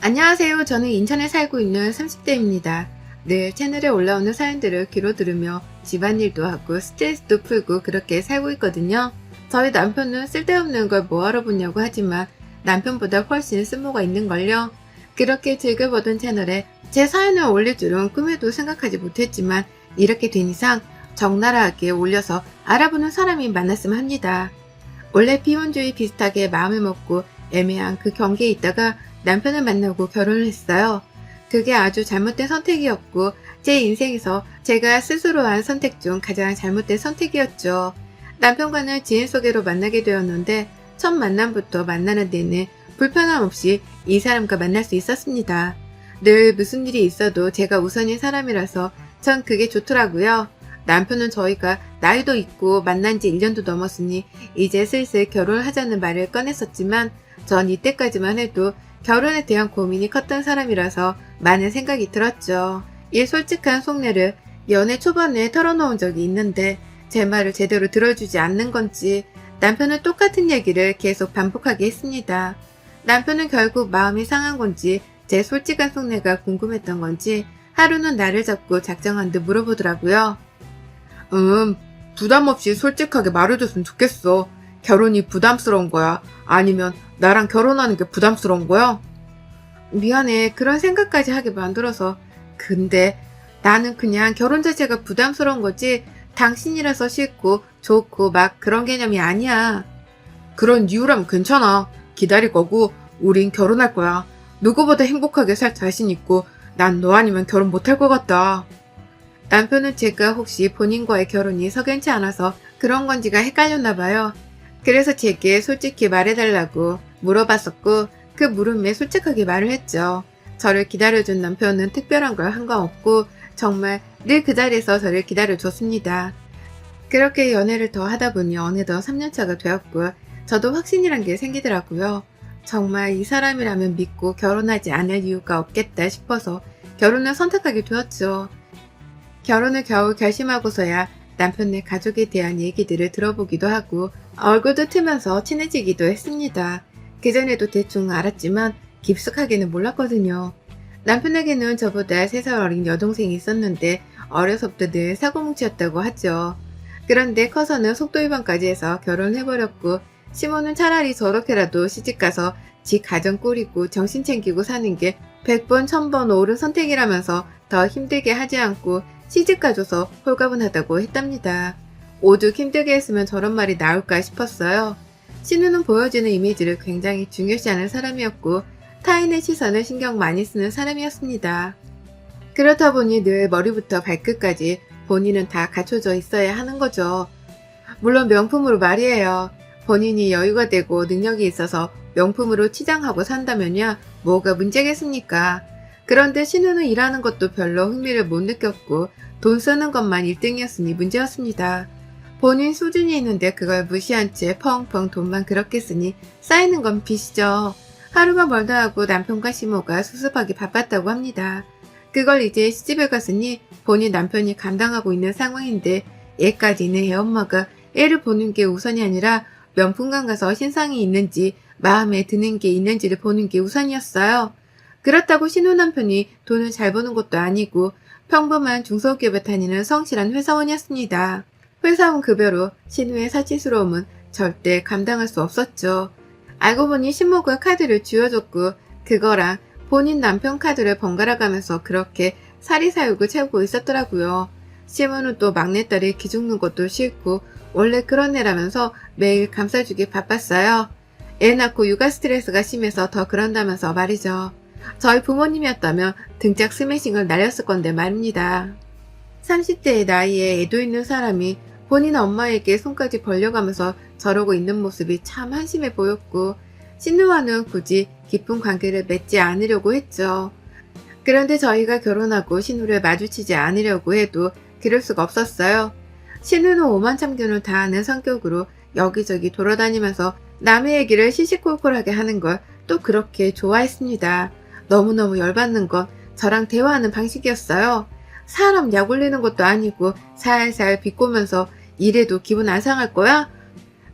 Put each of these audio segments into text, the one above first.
안녕하세요. 저는 인천에 살고 있는 30대입니다. 늘 채널에 올라오는 사연들을 귀로 들으며 집안일도 하고 스트레스도 풀고 그렇게 살고 있거든요. 저희 남편은 쓸데없는 걸 뭐하러 보냐고 하지만 남편보다 훨씬 쓸모가 있는걸요. 그렇게 즐겨보던 채널에 제 사연을 올릴 줄은 꿈에도 생각하지 못했지만 이렇게 된 이상 적나라하게 올려서 알아보는 사람이 많았으면 합니다. 원래 비혼주의 비슷하게 마음을 먹고 애매한 그 경계에 있다가 남편을 만나고 결혼을 했어요. 그게 아주 잘못된 선택이었고 제 인생에서 제가 스스로 한 선택 중 가장 잘못된 선택이었죠. 남편과는 지인 소개로 만나게 되었는데 첫 만남부터 만나는 데는 불편함 없이 이 사람과 만날 수 있었습니다. 늘 무슨 일이 있어도 제가 우선인 사람이라서 전 그게 좋더라고요. 남편은 저희가 나이도 있고 만난 지 1년도 넘었으니 이제 슬슬 결혼을 하자는 말을 꺼냈었지만 전 이때까지만 해도 결혼에 대한 고민이 컸던 사람이라서 많은 생각이 들었죠. 이 솔직한 속내를 연애 초반에 털어놓은 적이 있는데 제 말을 제대로 들어주지 않는 건지 남편은 똑같은 얘기를 계속 반복하게 했습니다. 남편은 결국 마음이 상한 건지 제 솔직한 속내가 궁금했던 건지 하루는 나를 잡고 작정한 듯 물어보더라고요. 부담 없이 솔직하게 말해줬으면 좋겠어. 결혼이 부담스러운 거야? 아니면 나랑 결혼하는 게 부담스러운 거야? 미안해. 그런 생각까지 하게 만들어서. 근데 나는 그냥 결혼 자체가 부담스러운 거지 당신이라서 싫고 좋고 막 그런 개념이 아니야. 그런 이유라면 괜찮아. 기다릴 거고 우린 결혼할 거야. 누구보다 행복하게 살 자신 있고 난 너 아니면 결혼 못할 것 같다. 남편은 제가 혹시 본인과의 결혼이 석연치 않아서 그런 건지가 헷갈렸나 봐요. 그래서 제게 솔직히 말해달라고 물어봤었고 그 물음에 솔직하게 말을 했죠. 저를 기다려준 남편은 특별한 걸 한 거 없고 정말 늘 그 자리에서 저를 기다려줬습니다. 그렇게 연애를 더 하다 보니 어느덧 3년차가 되었고 저도 확신이란 게 생기더라고요. 정말 이 사람이라면 믿고 결혼하지 않을 이유가 없겠다 싶어서 결혼을 선택하게 되었죠. 결혼을 겨우 결심하고서야 남편네 가족에 대한 얘기들을 들어보기도 하고 얼굴도 트면서 친해지기도 했습니다. 그전에도 대충 알았지만 깊숙하게는 몰랐거든요. 남편에게는 저보다 3살 어린 여동생이 있었는데 어려서부터 늘 사고뭉치였다고 하죠. 그런데 커서는 속도 위반까지 해서 결혼해버렸고 시모는 차라리 저렇게라도 시집가서 지 가정 꾸리고 정신 챙기고 사는 게 100번 1000번 옳은 선택이라면서 더 힘들게 하지 않고 시집가줘서 홀가분하다고 했답니다. 오죽 힘들게 했으면 저런 말이 나올까 싶었어요. 신우는 보여지는 이미지를 굉장히 중요시하는 사람이었고 타인의 시선을 신경 많이 쓰는 사람이었습니다. 그렇다 보니 늘 머리부터 발끝까지 본인은 다 갖춰져 있어야 하는 거죠. 물론 명품으로 말이에요. 본인이 여유가 되고 능력이 있어서 명품으로 치장하고 산다면야 뭐가 문제겠습니까? 그런데 신우는 일하는 것도 별로 흥미를 못 느꼈고 돈 쓰는 것만 1등이었으니 문제였습니다. 본인 수준이 있는데 그걸 무시한 채 펑펑 돈만 그렇게 쓰니 쌓이는 건 빚이죠. 하루가 멀다 하고 남편과 시모가 수습하기 바빴다고 합니다. 그걸 이제 시집에 갔으니 본인 남편이 감당하고 있는 상황인데 얘까지는 애엄마가 애를 보는 게 우선이 아니라 명품관 가서 신상이 있는지 마음에 드는 게 있는지를 보는 게 우선이었어요. 그렇다고 신우 남편이 돈을 잘 버는 것도 아니고 평범한 중소기업에 다니는 성실한 회사원이었습니다. 회사원 급여로 신우의 사치스러움은 절대 감당할 수 없었죠. 알고 보니 신모가 카드를 쥐어줬고 그거랑 본인 남편 카드를 번갈아 가면서 그렇게 사리사욕을 채우고 있었더라고요. 신모는 또 막내딸이 기죽는 것도 싫고 원래 그런 애라면서 매일 감싸주기 바빴어요. 애 낳고 육아 스트레스가 심해서 더 그런다면서 말이죠. 저희 부모님이었다면 등짝 스매싱을 날렸을 건데 말입니다. 30대의 나이에 애도 있는 사람이 본인 엄마에게 손까지 벌려가면서 저러고 있는 모습이 참 한심해 보였고 신우와는 굳이 깊은 관계를 맺지 않으려고 했죠. 그런데 저희가 결혼하고 신우를 마주치지 않으려고 해도 그럴 수가 없었어요. 신우는 오만참견을 다 아는 성격으로 여기저기 돌아다니면서 남의 얘기를 시시콜콜하게 하는 걸 또 그렇게 좋아했습니다. 너무너무 열받는 건 저랑 대화하는 방식이었어요. 사람 약 올리는 것도 아니고 살살 비꼬면서 이래도 기분 안 상할 거야?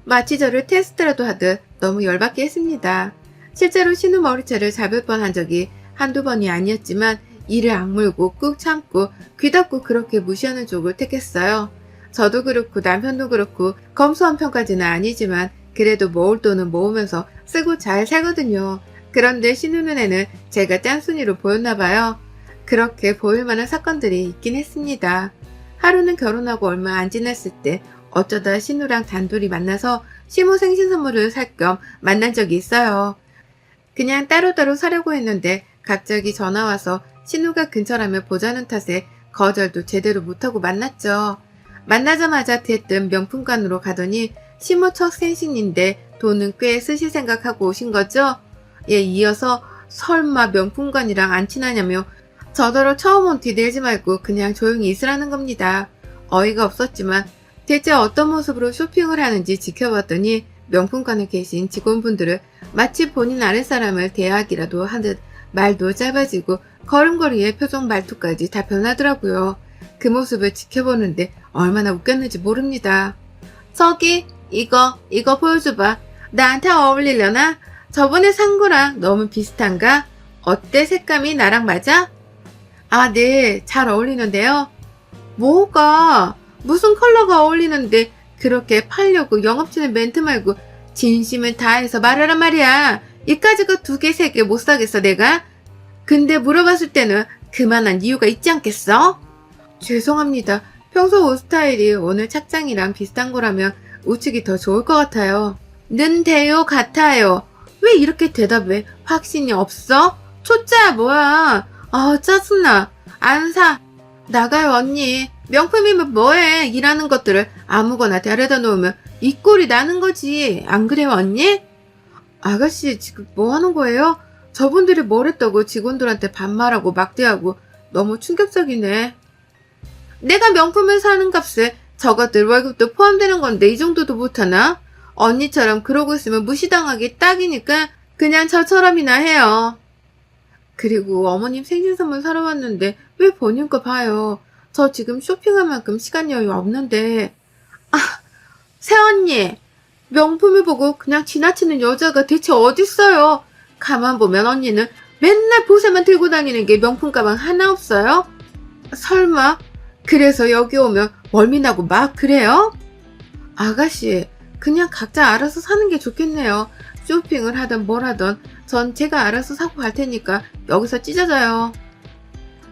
마치 저를 테스트라도 하듯 너무 열받게 했습니다. 실제로 신우 머리채를 잡을 뻔한 적이 한두 번이 아니었지만 이를 악물고 꾹 참고 귀 닫고 그렇게 무시하는 쪽을 택했어요. 저도 그렇고 남편도 그렇고 검소한 편까지는 아니지만 그래도 모을 돈은 모으면서 쓰고 잘 살거든요. 그런데 신우 눈에는 제가 짠순이로 보였나봐요. 그렇게 보일 만한 사건들이 있긴 했습니다. 하루는 결혼하고 얼마 안 지났을 때 어쩌다 신우랑 단둘이 만나서 시모 생신 선물을 살 겸 만난 적이 있어요. 그냥 따로따로 사려고 했는데 갑자기 전화와서 신우가 근처라며 보자는 탓에 거절도 제대로 못하고 만났죠. 만나자마자 대뜸 명품관으로 가더니 시모 첫 생신인데 돈은 꽤 쓰실 생각하고 오신 거죠? 예, 이어서 설마 명품관이랑 안 친하냐며 저더러 처음 온 티 내지 말고 그냥 조용히 있으라는 겁니다. 어이가 없었지만 대체 어떤 모습으로 쇼핑을 하는지 지켜봤더니 명품관에 계신 직원분들을 마치 본인 아랫사람을 대하기라도 하듯 말도 짧아지고 걸음걸이의 표정 말투까지 다 변하더라고요. 그 모습을 지켜보는데 얼마나 웃겼는지 모릅니다. 저기 이거 보여줘봐. 나한테 어울리려나? 저번에 산 거랑 너무 비슷한가? 어때? 색감이 나랑 맞아? 아, 네, 잘 어울리는데요. 뭐가? 무슨 컬러가 어울리는데 그렇게 팔려고 영업치는 멘트 말고 진심을 다해서 말하란 말이야. 이까짓 거 2개, 3개 못 사겠어 내가? 근데 물어봤을 때는 그만한 이유가 있지 않겠어? 죄송합니다. 평소 옷 스타일이 오늘 착장이랑 비슷한 거라면 우측이 더 좋을 것 같아요. 는데요, 같아요. 왜 이렇게 대답해? 확신이 없어? 초짜야 뭐야? 아, 짜증나. 안 사. 나가요 언니. 명품이면 뭐해? 일하는 것들을 아무거나 데려다 놓으면 이 꼴이 나는 거지. 안 그래요 언니? 아가씨 지금 뭐 하는 거예요? 저분들이 뭘 했다고 직원들한테 반말하고 막대하고 너무 충격적이네. 내가 명품을 사는 값에 저것들 월급도 포함되는 건데 이 정도도 못하나? 언니처럼 그러고 있으면 무시당하기 딱이니까 그냥 저처럼이나 해요. 그리고 어머님 생신 선물 사러 왔는데 왜 본인 거 봐요. 저 지금 쇼핑할 만큼 시간 여유 없는데. 아, 새언니. 명품을 보고 그냥 지나치는 여자가 대체 어딨어요. 가만 보면 언니는 맨날 보세만 들고 다니는 게 명품 가방 하나 없어요? 설마 그래서 여기 오면 멀미나고 막 그래요? 아가씨, 그냥 각자 알아서 사는 게 좋겠네요. 쇼핑을 하든 뭘 하든 전 제가 알아서 사고 갈 테니까 여기서 찢어져요.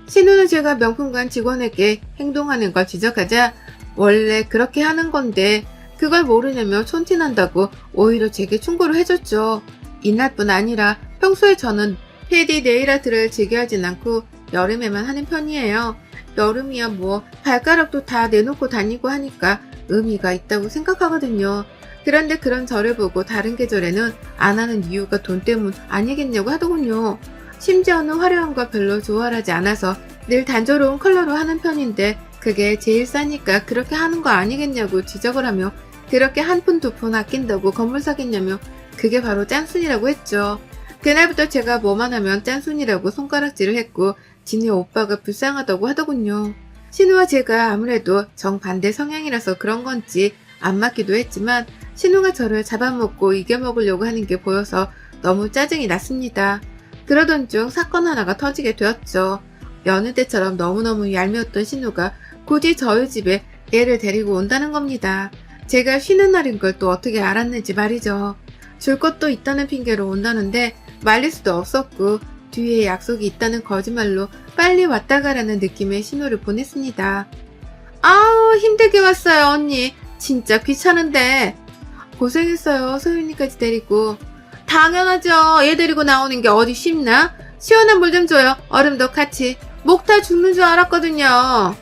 신우는 제가 명품관 직원에게 행동하는 걸 지적하자 원래 그렇게 하는 건데 그걸 모르냐며 촌티난다고 오히려 제게 충고를 해줬죠. 이날뿐 아니라 평소에 저는 패디 네일아트를 즐겨 하진 않고 여름에만 하는 편이에요. 여름이야 뭐 발가락도 다 내놓고 다니고 하니까 의미가 있다고 생각하거든요. 그런데 그런 저를 보고 다른 계절에는 안 하는 이유가 돈 때문 아니겠냐고 하더군요. 심지어는 화려한 거 별로 좋아하지 않아서 늘 단조로운 컬러로 하는 편인데 그게 제일 싸니까 그렇게 하는 거 아니겠냐고 지적을 하며 그렇게 한 푼 두 푼 아낀다고 건물 사겠냐며 그게 바로 짠순이라고 했죠. 그날부터 제가 뭐만 하면 짠순이라고 손가락질을 했고 지네 오빠가 불쌍하다고 하더군요. 신우와 제가 아무래도 정반대 성향이라서 그런 건지 안 맞기도 했지만 신우가 저를 잡아먹고 이겨먹으려고 하는 게 보여서 너무 짜증이 났습니다. 그러던 중 사건 하나가 터지게 되었죠. 여느 때처럼 너무너무 얄미웠던 신우가 굳이 저희 집에 애를 데리고 온다는 겁니다. 제가 쉬는 날인 걸 또 어떻게 알았는지 말이죠. 줄 것도 있다는 핑계로 온다는데 말릴 수도 없었고 뒤에 약속이 있다는 거짓말로 빨리 왔다 가라는 느낌의 신호를 보냈습니다. 아우 힘들게 왔어요 언니. 진짜 귀찮은데. 고생했어요 소윤이까지 데리고. 당연하죠. 얘 데리고 나오는 게 어디 쉽나? 시원한 물 좀 줘요. 얼음도 같이. 목 다 죽는 줄 알았거든요.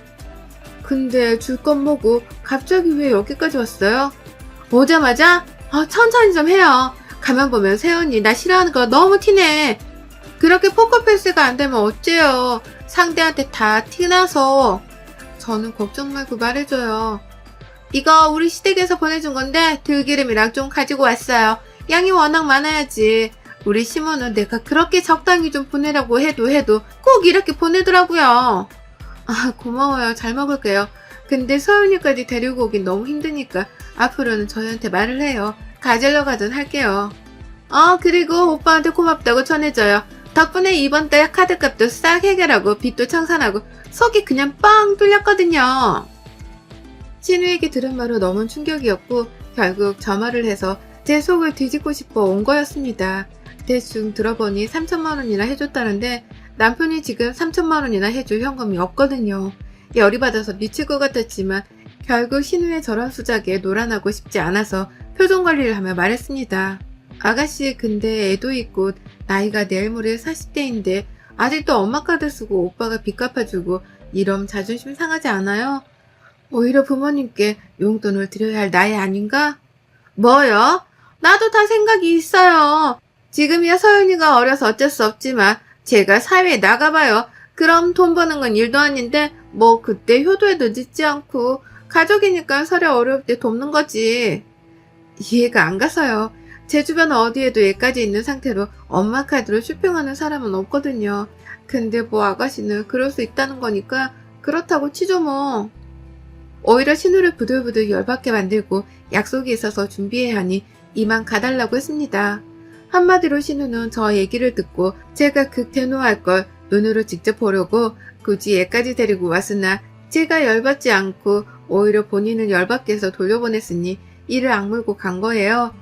근데 줄 건 뭐고 갑자기 왜 여기까지 왔어요? 오자마자 천천히 좀 해요. 가만 보면 새언니 나 싫어하는 거 너무 티네. 그렇게 포커페이스가 안 되면 어째요. 상대한테 다 티나서. 저는 걱정 말고 말해줘요. 이거 우리 시댁에서 보내준 건데 들기름이랑 좀 가지고 왔어요. 양이 워낙 많아야지. 우리 시모는 내가 그렇게 적당히 좀 보내라고 해도 꼭 이렇게 보내더라고요. 아 고마워요. 잘 먹을게요. 근데 서윤이까지 데리고 오긴 너무 힘드니까 앞으로는 저희한테 말을 해요. 가질러 가든 할게요. 그리고 오빠한테 고맙다고 전해줘요. 덕분에 이번 달 카드값도 싹 해결하고 빚도 청산하고 속이 그냥 뻥 뚫렸거든요. 신우에게 들은 말은 너무 충격이었고 결국 저 말을 해서 제 속을 뒤집고 싶어 온 거였습니다. 대충 들어보니 3천만 원이나 해줬다는데 남편이 지금 3천만 원이나 해줄 현금이 없거든요. 열이 받아서 미칠 것 같았지만 결국 신우의 저런 수작에 놀아나고 싶지 않아서 표정 관리를 하며 말했습니다. 아가씨 근데 애도 있고 나이가 내일 모레 40대인데 아직도 엄마 카드 쓰고 오빠가 빚 갚아주고 이러면 자존심 상하지 않아요? 오히려 부모님께 용돈을 드려야 할 나이 아닌가? 뭐요? 나도 다 생각이 있어요. 지금이야 서윤이가 어려서 어쩔 수 없지만 제가 사회에 나가봐요. 그럼 돈 버는 건 일도 아닌데 뭐 그때 효도에도 늦지 않고 가족이니까 서로 어려울 때 돕는 거지. 이해가 안 가서요. 제 주변 어디에도 얘까지 있는 상태로 엄마 카드로 쇼핑하는 사람은 없거든요. 근데 뭐 아가씨는 그럴 수 있다는 거니까 그렇다고 치죠 뭐. 오히려 신우를 부들부들 열받게 만들고 약속이 있어서 준비해야 하니 이만 가달라고 했습니다. 한마디로 신우는 저 얘기를 듣고 제가 극대노할 걸 눈으로 직접 보려고 굳이 얘까지 데리고 왔으나 제가 열받지 않고 오히려 본인을 열받게 해서 돌려보냈으니 이를 악물고 간 거예요.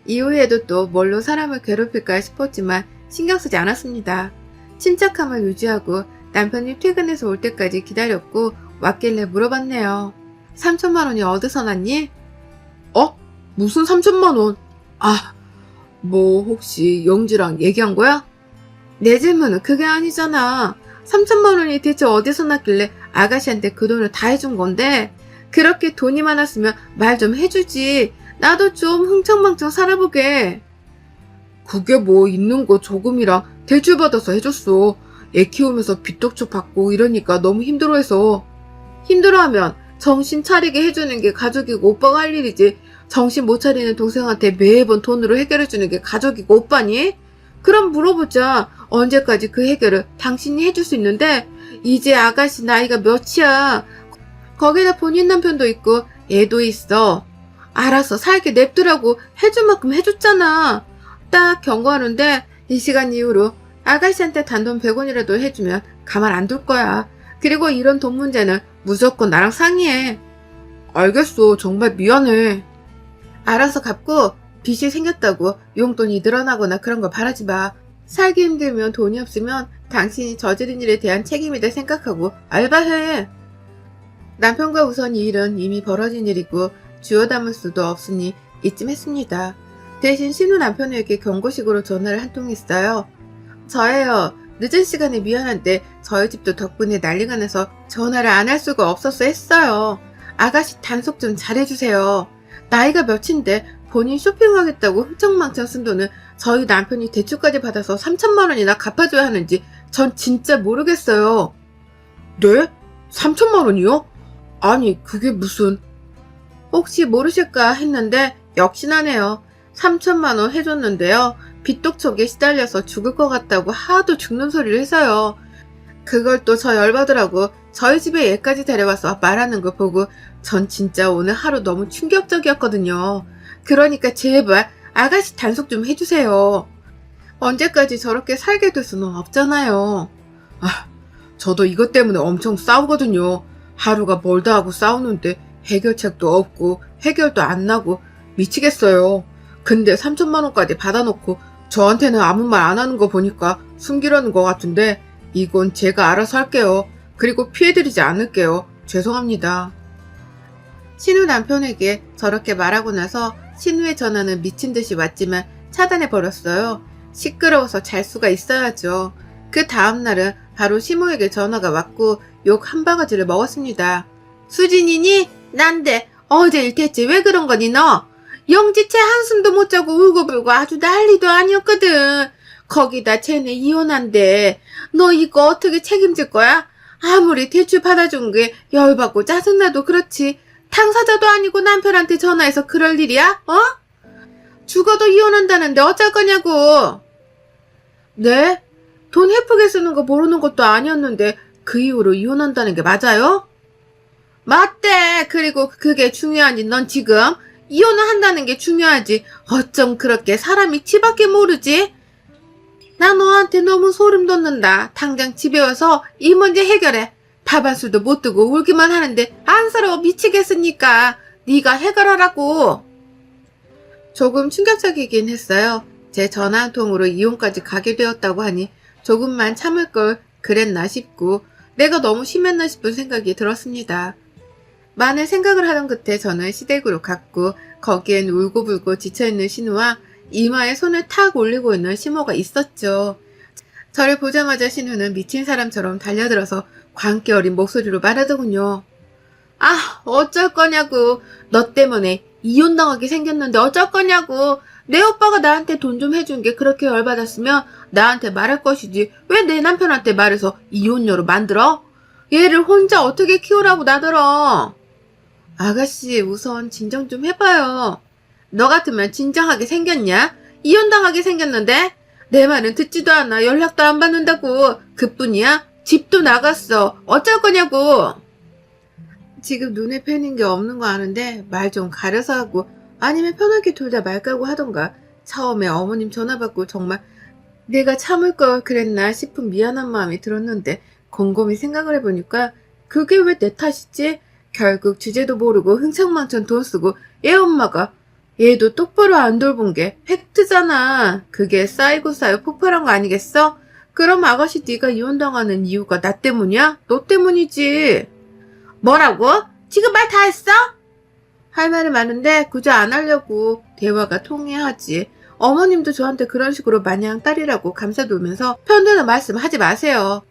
이후에도 또 뭘로 사람을 괴롭힐까 싶었지만 신경 쓰지 않았습니다. 침착함을 유지하고 남편이 퇴근해서 올 때까지 기다렸고 왔길래 물어봤네요. 3천만 원이 어디서 났니? 무슨 3천만 원? 뭐 혹시 영지랑 얘기한 거야? 내 질문은 그게 아니잖아. 3천만 원이 대체 어디서 났길래 아가씨한테 그 돈을 다 해준 건데 그렇게 돈이 많았으면 말 좀 해주지. 나도 좀 흥청망청 살아보게. 그게 뭐 있는 거 조금이랑 대출받아서 해줬어. 애 키우면서 빚독촉 받고 이러니까 너무 힘들어해서. 힘들어하면 정신 차리게 해주는 게 가족이고 오빠가 할 일이지. 정신 못 차리는 동생한테 매번 돈으로 해결해주는 게 가족이고 오빠니? 그럼 물어보자. 언제까지 그 해결을 당신이 해줄 수 있는데 이제 아가씨 나이가 몇이야. 거기다 본인 남편도 있고 애도 있어. 알아서 살게 냅두라고 해줄 만큼 해줬잖아. 딱 경고하는데 이 시간 이후로 아가씨한테 단돈 100원이라도 해주면 가만 안 둘 거야. 그리고 이런 돈 문제는 무조건 나랑 상의해. 알겠어. 정말 미안해. 알아서 갚고 빚이 생겼다고 용돈이 늘어나거나 그런 거 바라지 마. 살기 힘들면 돈이 없으면 당신이 저지른 일에 대한 책임이다 생각하고 알바해. 남편과 우선 이 일은 이미 벌어진 일이고 주워 담을 수도 없으니 이쯤 했습니다. 대신 신우 남편에게 경고식으로 전화를 한 통 했어요. 저예요. 늦은 시간에 미안한데 저희 집도 덕분에 난리가 나서 전화를 안 할 수가 없어서 했어요. 아가씨 단속 좀 잘해주세요. 나이가 몇인데 본인 쇼핑하겠다고 흥청망청 쓴 돈을 저희 남편이 대출까지 받아서 3천만 원이나 갚아줘야 하는지 전 진짜 모르겠어요. 네? 3천만 원이요? 아니 그게 무슨... 혹시 모르실까 했는데 역시나네요. 3천만 원 해줬는데요. 빚독촉에 시달려서 죽을 것 같다고 하도 죽는 소리를 해서요. 그걸 또 저 열받으라고 저희 집에 얘까지 데려와서 말하는 거 보고 전 진짜 오늘 하루 너무 충격적이었거든요. 그러니까 제발 아가씨 단속 좀 해주세요. 언제까지 저렇게 살게 될 수는 없잖아요. 저도 이것 때문에 엄청 싸우거든요. 하루가 멀다 하고 싸우는데 해결책도 없고 해결도 안 나고 미치겠어요. 근데 3천만 원까지 받아놓고 저한테는 아무 말 안 하는 거 보니까 숨기려는 것 같은데 이건 제가 알아서 할게요. 그리고 피해드리지 않을게요. 죄송합니다. 신우 남편에게 저렇게 말하고 나서 신우의 전화는 미친 듯이 왔지만 차단해버렸어요. 시끄러워서 잘 수가 있어야죠. 그 다음날은 바로 시모에게 전화가 왔고 욕 한 바가지를 먹었습니다. 수진이니? 난데 어제 일 대체 왜 그런 거니 너? 영지채 한숨도 못 자고 울고불고 아주 난리도 아니었거든. 거기다 쟤네 이혼한대. 너 이거 어떻게 책임질 거야? 아무리 대출 받아준 게 열받고 짜증나도 그렇지. 당사자도 아니고 남편한테 전화해서 그럴 일이야? 죽어도 이혼한다는데 어쩔 거냐고. 네? 돈 헤프게 쓰는 거 모르는 것도 아니었는데 그 이후로 이혼한다는 게 맞아요? 맞대. 그리고 그게 중요하니 넌 지금 이혼을 한다는 게 중요하지. 어쩜 그렇게 사람이 치밖에 모르지? 나 너한테 너무 소름 돋는다. 당장 집에 와서 이 문제 해결해. 밥 한 술도 못 뜨고 울기만 하는데 안쓰러워 미치겠으니까 네가 해결하라고. 조금 충격적이긴 했어요. 제 전화 한 통으로 이혼까지 가게 되었다고 하니 조금만 참을 걸 그랬나 싶고 내가 너무 심했나 싶은 생각이 들었습니다. 많은 생각을 하던 끝에 저는 시댁으로 갔고 거기엔 울고불고 지쳐있는 신우와 이마에 손을 탁 올리고 있는 시모가 있었죠. 저를 보자마자 신우는 미친 사람처럼 달려들어서 광기 어린 목소리로 말하더군요. 아, 어쩔 거냐고. 너 때문에 이혼당하게 생겼는데 어쩔 거냐고. 내 오빠가 나한테 돈 좀 해준 게 그렇게 열받았으면 나한테 말할 것이지. 왜 내 남편한테 말해서 이혼녀로 만들어? 얘를 혼자 어떻게 키우라고 나더러. 아가씨, 우선 진정 좀 해봐요. 너 같으면 진정하게 생겼냐? 이혼당하게 생겼는데? 내 말은 듣지도 않아. 연락도 안 받는다고. 그뿐이야? 집도 나갔어. 어쩔 거냐고. 지금 눈에 뵈는 게 없는 거 아는데 말 좀 가려서 하고 아니면 편하게 둘 다 말까고 하던가. 처음에 어머님 전화 받고 정말 내가 참을 걸 그랬나 싶은 미안한 마음이 들었는데 곰곰이 생각을 해보니까 그게 왜 내 탓이지? 결국 주제도 모르고 흥청망청 돈 쓰고 얘 엄마가 얘도 똑바로 안 돌본 게 팩트잖아. 그게 쌓이고 쌓여 폭발한 거 아니겠어? 그럼 아가씨 네가 이혼당하는 이유가 나 때문이야? 너 때문이지. 뭐라고? 지금 말 다 했어? 할 말이 많은데 굳이 안 하려고 대화가 통해야지. 어머님도 저한테 그런 식으로 마냥 딸이라고 감싸두면서 편드는 말씀 하지 마세요.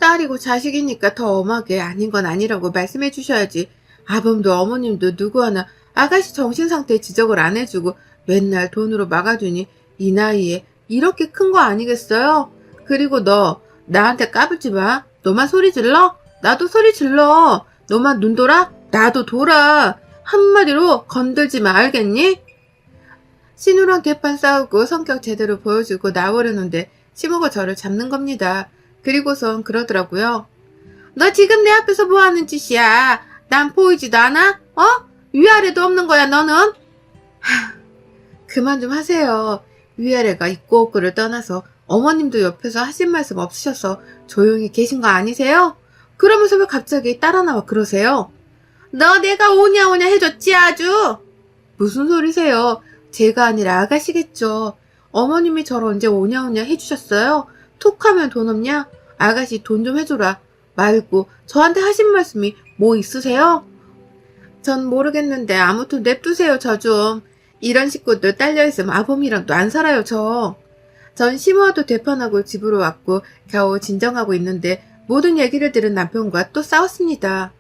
딸이고 자식이니까 더 엄하게 아닌 건 아니라고 말씀해 주셔야지. 아범도 어머님도 누구 하나 아가씨 정신상태 지적을 안 해주고 맨날 돈으로 막아주니 이 나이에 이렇게 큰 거 아니겠어요? 그리고 너 나한테 까불지 마. 너만 소리 질러? 나도 소리 질러. 너만 눈 돌아? 나도 돌아. 한마디로 건들지 마. 알겠니? 신우랑 대판 싸우고 성격 제대로 보여주고 나오려는데 시모가 저를 잡는 겁니다. 그리고선 그러더라고요. 너 지금 내 앞에서 뭐하는 짓이야? 난 보이지도 않아? 어? 위아래도 없는 거야 너는? 그만 좀 하세요. 위아래가 있고 없고를 떠나서 어머님도 옆에서 하신 말씀 없으셔서 조용히 계신 거 아니세요? 그러면서 왜 갑자기 따라 나와 그러세요? 너 내가 오냐오냐 해줬지 아주? 무슨 소리세요? 제가 아니라 아가씨겠죠. 어머님이 저를 언제 오냐오냐 해주셨어요? 툭 하면 돈 없냐? 아가씨 돈 좀 해줘라. 말고 저한테 하신 말씀이 뭐 있으세요? 전 모르겠는데 아무튼 냅두세요 저 좀. 이런 식구들 딸려있으면 아범이랑도 안 살아요 저. 전 시모와도 되판하고 집으로 왔고 겨우 진정하고 있는데 모든 얘기를 들은 남편과 또 싸웠습니다.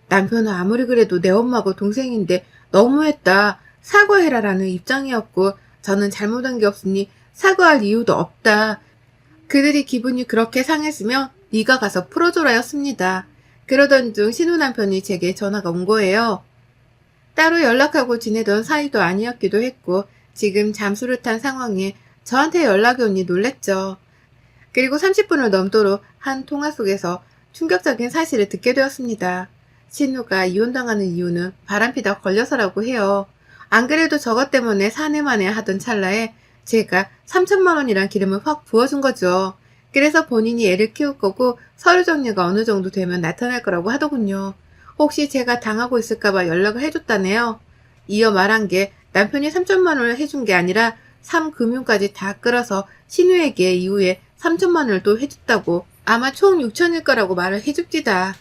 남편은 아무리 그래도 내 엄마고 동생인데 너무했다. 사과해라라는 입장이었고 저는 잘못한 게 없으니 사과할 이유도 없다. 그들이 기분이 그렇게 상했으면 네가 가서 풀어줘라였습니다. 그러던 중 신우 남편이 제게 전화가 온 거예요. 따로 연락하고 지내던 사이도 아니었기도 했고 지금 잠수를 탄 상황에 저한테 연락이 오니 놀랬죠. 그리고 30분을 넘도록 한 통화 속에서 충격적인 사실을 듣게 되었습니다. 신우가 이혼당하는 이유는 바람피다 걸려서라고 해요. 안 그래도 저것 때문에 사내만에 하던 찰나에 제가 3천만 원이란 기름을 확 부어준 거죠. 그래서 본인이 애를 키울 거고 서류 정리가 어느 정도 되면 나타날 거라고 하더군요. 혹시 제가 당하고 있을까봐 연락을 해줬다네요. 이어 말한 게 남편이 3천만 원을 해준 게 아니라 3금융까지 다 끌어서 신우에게 이후에 3천만 원을 또 해줬다고. 아마 총 6천일 거라고 말을 해줍디다.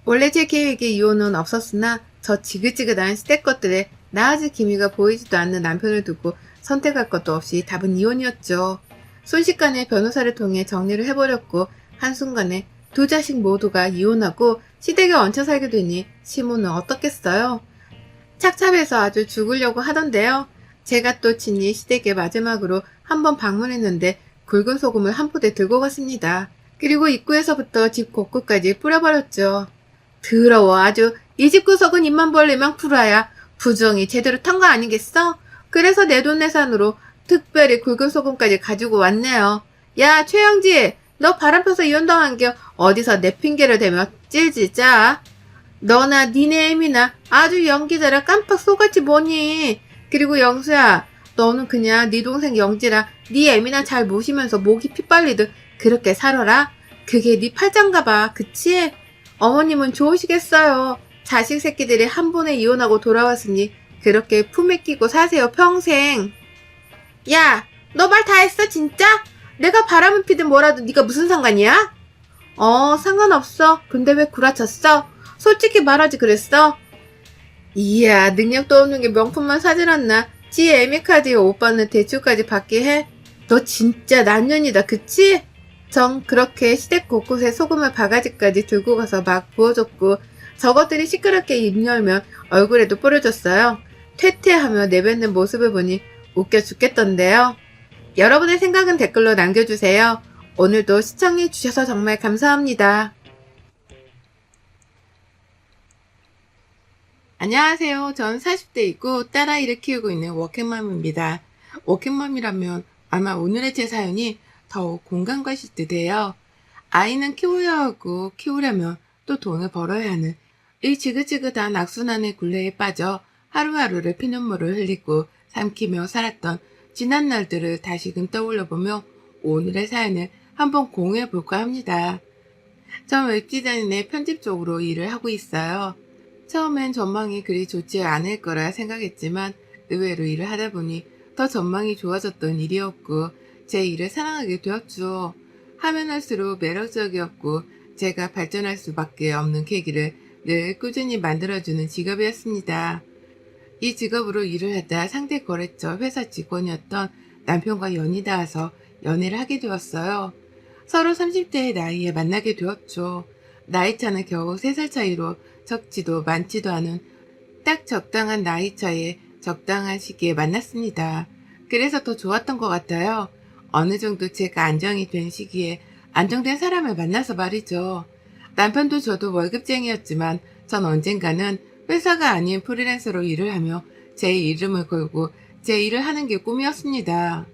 원래 제 계획에 이혼은 없었으나 저 지긋지긋한 시댁 것들에 나아질 기미가 보이지도 않는 남편을 두고 선택할 것도 없이 답은 이혼이었죠. 순식간에 변호사를 통해 정리를 해버렸고 한순간에 두 자식 모두가 이혼하고 시댁에 얹혀 살게 되니 시모는 어떻겠어요? 착잡해서 아주 죽으려고 하던데요. 제가 또 친히 시댁에 마지막으로 한번 방문했는데 굵은 소금을 한 포대 들고 갔습니다. 그리고 입구에서부터 집 곳곳까지 뿌려버렸죠. 더러워 아주. 이 집 구석은 입만 벌리면 불화야. 부정이 제대로 탄 거 아니겠어? 그래서 내돈내산으로 특별히 굵은 소금까지 가지고 왔네요. 야 최영지, 너 바람 펴서 이혼당한 게 어디서 내 핑계를 대며 찔질 짜? 너나 니네 애미나 아주 연기자라 깜빡 속았지 뭐니. 그리고 영수야, 너는 그냥 네 동생 영지랑 네 애미나 잘 모시면서 목이 피 빨리듯 그렇게 살아라. 그게 네 팔짱가 봐. 그치? 어머님은 좋으시겠어요. 자식 새끼들이 한 번에 이혼하고 돌아왔으니 그렇게 품에 끼고 사세요, 평생. 야, 너 말 다 했어, 진짜? 내가 바람을 피든 뭐라도 네가 무슨 상관이야? 상관없어. 근데 왜 구라쳤어? 솔직히 말하지 그랬어? 이야, 능력도 없는 게 명품만 사질 않나? 지 애미카드에 오빠는 대출까지 받게 해? 너 진짜 난년이다, 그치? 정 그렇게 시댁 곳곳에 소금을 바가지까지 들고 가서 막 부어줬고 저것들이 시끄럽게 입 열면 얼굴에도 뿌려줬어요. 퇴퇴하며 내뱉는 모습을 보니 웃겨 죽겠던데요. 여러분의 생각은 댓글로 남겨주세요. 오늘도 시청해주셔서 정말 감사합니다. 안녕하세요. 전 40대이고 딸아이를 키우고 있는 워킹맘입니다. 워킹맘이라면 아마 오늘의 제 사연이 더욱 공감 가실 듯해요. 아이는 키워야 하고 키우려면 또 돈을 벌어야 하는 이 지긋지긋한 악순환의 굴레에 빠져 하루하루를 피눈물을 흘리고 삼키며 살았던 지난 날들을 다시금 떠올려보며 오늘의 사연을 한번 공유해 볼까 합니다. 전 웹디자인의 편집 쪽으로 일을 하고 있어요. 처음엔 전망이 그리 좋지 않을 거라 생각했지만 의외로 일을 하다 보니 더 전망이 좋아졌던 일이었고 제 일을 사랑하게 되었죠. 하면 할수록 매력적이었고 제가 발전할 수밖에 없는 계기를 늘 꾸준히 만들어주는 직업이었습니다. 이 직업으로 일을 하다 상대 거래처 회사 직원이었던 남편과 연이 닿아서 연애를 하게 되었어요. 서로 30대의 나이에 만나게 되었죠. 나이 차는 겨우 3살 차이로 적지도 많지도 않은 딱 적당한 나이 차에 적당한 시기에 만났습니다. 그래서 더 좋았던 것 같아요. 어느 정도 제가 안정이 된 시기에 안정된 사람을 만나서 말이죠. 남편도 저도 월급쟁이였지만 전 언젠가는 회사가 아닌 프리랜서로 일을 하며 제 이름을 걸고 제 일을 하는 게 꿈이었습니다.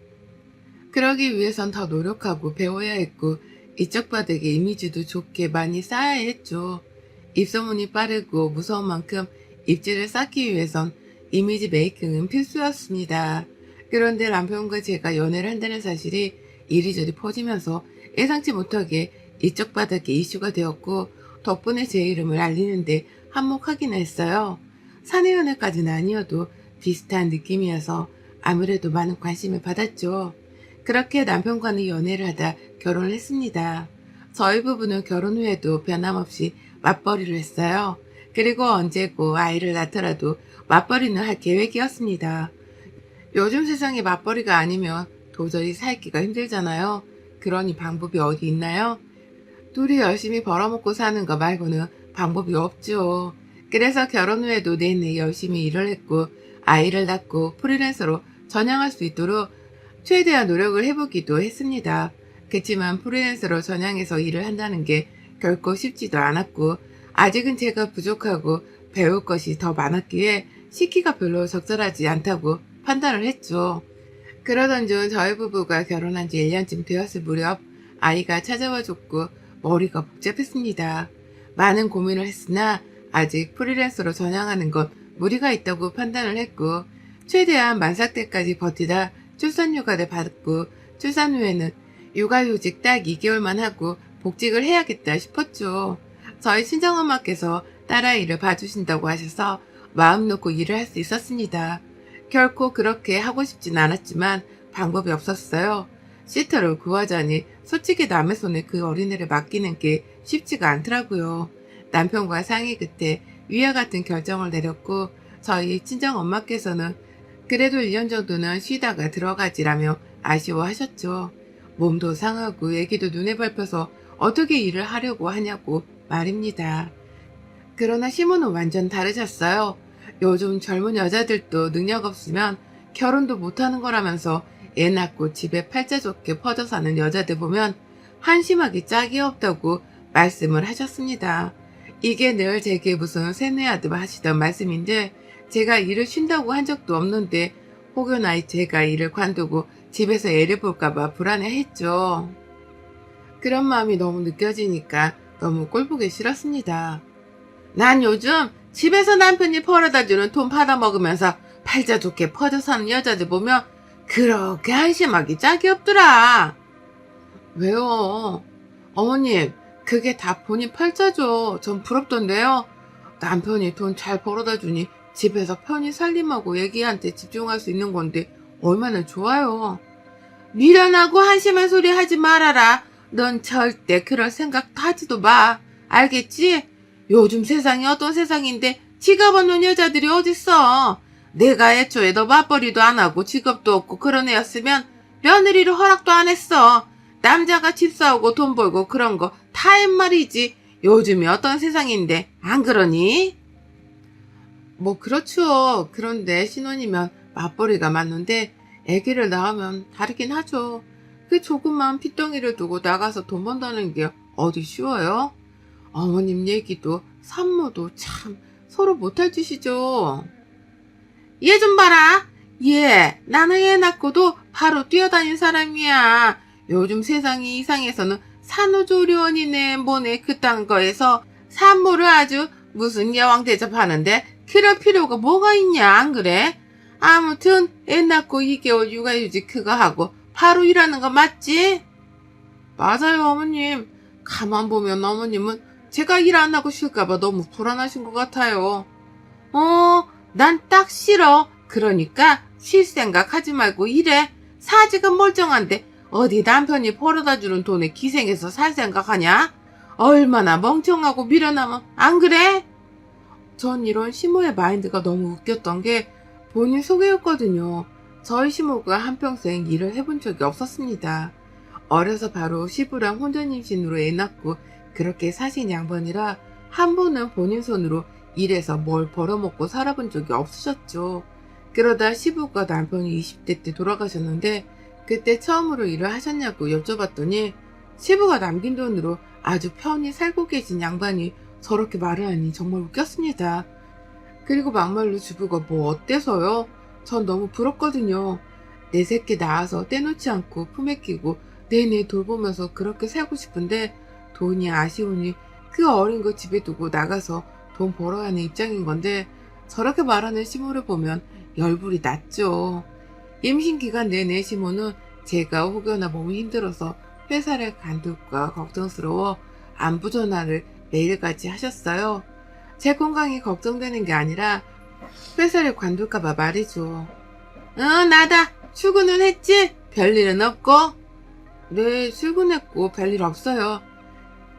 그러기 위해선 더 노력하고 배워야 했고 이쪽 바닥에 이미지도 좋게 많이 쌓아야 했죠. 입소문이 빠르고 무서운 만큼 입지를 쌓기 위해선 이미지 메이킹은 필수였습니다. 그런데 남편과 제가 연애를 한다는 사실이 이리저리 퍼지면서 예상치 못하게 이쪽 바닥에 이슈가 되었고 덕분에 제 이름을 알리는데 한몫하기는 했어요. 사내연애까지는 아니어도 비슷한 느낌이어서 아무래도 많은 관심을 받았죠. 그렇게 남편과는 연애를 하다 결혼을 했습니다. 저희 부부는 결혼 후에도 변함없이 맞벌이를 했어요. 그리고 언제고 아이를 낳더라도 맞벌이는 할 계획이었습니다. 요즘 세상에 맞벌이가 아니면 도저히 살기가 힘들잖아요. 그러니 방법이 어디 있나요? 둘이 열심히 벌어먹고 사는 거 말고는 방법이 없죠. 그래서 결혼 후에도 내내 열심히 일을 했고 아이를 낳고 프리랜서로 전향할 수 있도록 최대한 노력을 해보기도 했습니다. 그치만 프리랜서로 전향해서 일을 한다는 게 결코 쉽지도 않았고 아직은 제가 부족하고 배울 것이 더 많았기에 시기가 별로 적절하지 않다고 판단을 했죠. 그러던 중 저희 부부가 결혼한 지 1년쯤 되었을 무렵 아이가 찾아와 줬고 머리가 복잡했습니다. 많은 고민을 했으나 아직 프리랜서로 전향하는 건 무리가 있다고 판단을 했고 최대한 만삭 때까지 버티다 출산휴가를 받고 출산 후에는 육아휴직 딱 2개월만 하고 복직을 해야겠다 싶었죠. 저희 친정엄마께서 딸아이를 봐주신다고 하셔서 마음 놓고 일을 할 수 있었습니다. 결코 그렇게 하고 싶진 않았지만 방법이 없었어요. 시터를 구하자니 솔직히 남의 손에 그 어린애를 맡기는 게 쉽지가 않더라고요. 남편과 상의 끝에 위와 같은 결정을 내렸고 저희 친정엄마께서는 그래도 1년 정도는 쉬다가 들어가지라며 아쉬워하셨죠. 몸도 상하고 애기도 눈에 밟혀서 어떻게 일을 하려고 하냐고 말입니다. 그러나 시모는 완전 다르셨어요. 요즘 젊은 여자들도 능력 없으면 결혼도 못하는 거라면서 애 낳고 집에 팔자 좋게 퍼져 사는 여자들 보면 한심하게 짝이 없다고 말씀을 하셨습니다. 이게 늘 제게 무슨 세뇌하듯 하시던 말씀인데 제가 일을 쉰다고 한 적도 없는데 혹여나 제가 일을 관두고 집에서 애를 볼까봐 불안해했죠. 그런 마음이 너무 느껴지니까 너무 꼴보기 싫었습니다. 난 요즘 집에서 남편이 벌어다 주는 돈 받아먹으면서 팔자 좋게 퍼져 사는 여자들 보면 그렇게 한심하기 짝이 없더라. 왜요? 어머님, 그게 다 본인 팔자죠. 전 부럽던데요. 남편이 돈 잘 벌어다 주니 집에서 편히 살림하고 애기한테 집중할 수 있는 건데 얼마나 좋아요. 미련하고 한심한 소리 하지 말아라. 넌 절대 그럴 생각도 하지도 마. 알겠지? 요즘 세상이 어떤 세상인데 직업 없는 여자들이 어딨어. 내가 애초에 너 맞벌이도 안 하고 직업도 없고 그런 애였으면 며느리를 허락도 안 했어. 남자가 집 사오고 돈 벌고 그런 거 다인 말이지. 요즘이 어떤 세상인데 안 그러니? 뭐 그렇죠. 그런데 신혼이면 맞벌이가 맞는데 아기를 낳으면 다르긴 하죠. 그 조그만 핏덩이를 두고 나가서 돈 번다는 게 어디 쉬워요? 어머님 얘기도 산모도 참 서로 못할 짓이죠. 얘 좀 봐라. 나는 애 낳고도 바로 뛰어다닌 사람이야. 요즘 세상이 이상해서는 산후조리원이네 뭐네 그딴 거에서 산모를 아주 무슨 여왕 대접하는데 그럴 필요가 뭐가 있냐, 안 그래? 아무튼 애 낳고 2개월 육아휴직 그거 하고 바로 일하는 거 맞지? 맞아요, 어머님. 가만 보면 어머님은 제가 일 안 하고 쉴까봐 너무 불안하신 것 같아요. 난 딱 싫어. 그러니까 쉴 생각 하지 말고 일해. 사직은 멀쩡한데 어디 남편이 벌어다 주는 돈에 기생해서 살 생각하냐? 얼마나 멍청하고 미련하면 안 그래? 전 이런 시모의 마인드가 너무 웃겼던 게 본인 소개였거든요. 저희 시모가 한평생 일을 해본 적이 없었습니다. 어려서 바로 시부랑 혼전임신으로 애 낳고 그렇게 사신 양반이라 한 번은 본인 손으로 일해서 뭘 벌어먹고 살아본 적이 없으셨죠. 그러다 시부가 남편이 20대 때 돌아가셨는데 그때 처음으로 일을 하셨냐고 여쭤봤더니 시부가 남긴 돈으로 아주 편히 살고 계신 양반이 저렇게 말을 하니 정말 웃겼습니다. 그리고 막말로 주부가 뭐 어때서요? 전 너무 부럽거든요. 내 새끼 낳아서 떼놓지 않고 품에 끼고 내내 돌보면서 그렇게 살고 싶은데 돈이 아쉬우니 그 어린 거 집에 두고 나가서 돈 벌어야 하는 입장인 건데 저렇게 말하는 시모를 보면 열불이 났죠. 임신 기간 내내 시모는 제가 혹여나 몸이 힘들어서 회사를 간둘까 걱정스러워 안부 전화를 매일같이 하셨어요. 제 건강이 걱정되는 게 아니라 회사를 관둘까봐 말이죠. 나다. 출근은 했지? 별일은 없고? 네, 출근했고 별일 없어요.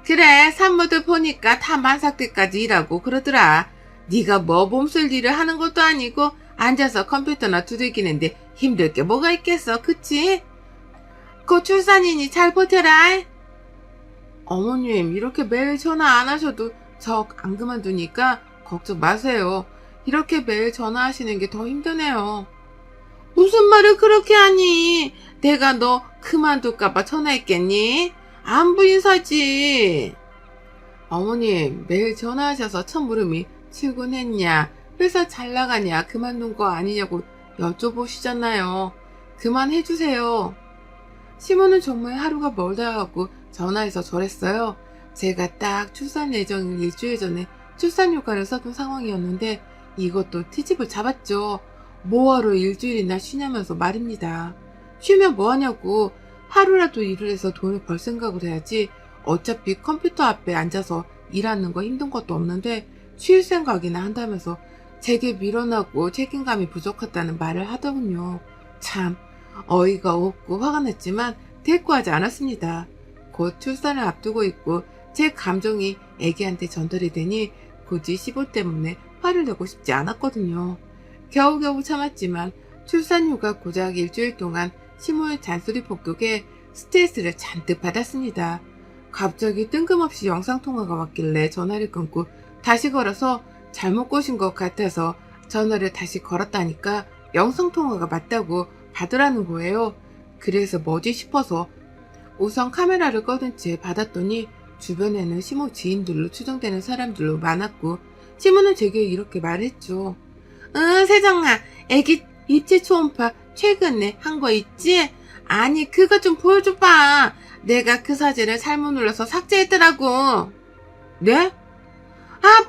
그래, 산모들 보니까 다 만삭때까지 일하고 그러더라. 네가 뭐 몸쓸 일을 하는 것도 아니고 앉아서 컴퓨터나 두들기는데 힘들 게 뭐가 있겠어, 그치? 곧 출산이니 잘 버텨라. 어머님, 이렇게 매일 전화 안 하셔도 저 안 그만두니까 걱정 마세요. 이렇게 매일 전화하시는 게 더 힘드네요. 무슨 말을 그렇게 하니? 내가 너 그만둘까봐 전화했겠니? 안부 인사지. 어머님, 매일 전화하셔서 첫 물음이 출근했냐, 회사 잘 나가냐, 그만둔 거 아니냐고 여쭤보시잖아요. 그만해주세요. 시모는 정말 하루가 멀다 하고 전화해서 저랬어요. 제가 딱 출산 예정일 일주일 전에 출산휴가를 써둔 상황이었는데 이것도 트집을 잡았죠. 뭐하러 일주일이나 쉬냐면서 말입니다. 쉬면 뭐하냐고. 하루라도 일을 해서 돈을 벌 생각을 해야지. 어차피 컴퓨터 앞에 앉아서 일하는 거 힘든 것도 없는데 쉴 생각이나 한다면서 제게 미련하고 책임감이 부족하다는 말을 하더군요. 참 어이가 없고 화가 났지만 대꾸하지 않았습니다. 곧 출산을 앞두고 있고 제 감정이 애기한테 전달이 되니 굳이 시부 때문에 화를 내고 싶지 않았거든요. 겨우겨우 참았지만 출산휴가 고작 일주일 동안 시모의 잔소리 폭격에 스트레스를 잔뜩 받았습니다. 갑자기 뜬금없이 영상통화가 왔길래 전화를 끊고 다시 걸어서 잘못 꼬신 것 같아서 전화를 다시 걸었다니까 영상통화가 맞다고 받으라는 거예요. 그래서 뭐지 싶어서 우선 카메라를 꺼둔 채 받았더니 주변에는 시모 지인들로 추정되는 사람들로 많았고 시모는 제게 이렇게 말했죠. 세정아, 애기 입체 초음파 최근에 한 거 있지? 아니 그거 좀 보여줘봐. 내가 그 사진을 잘못 눌러서 삭제했더라고. 네?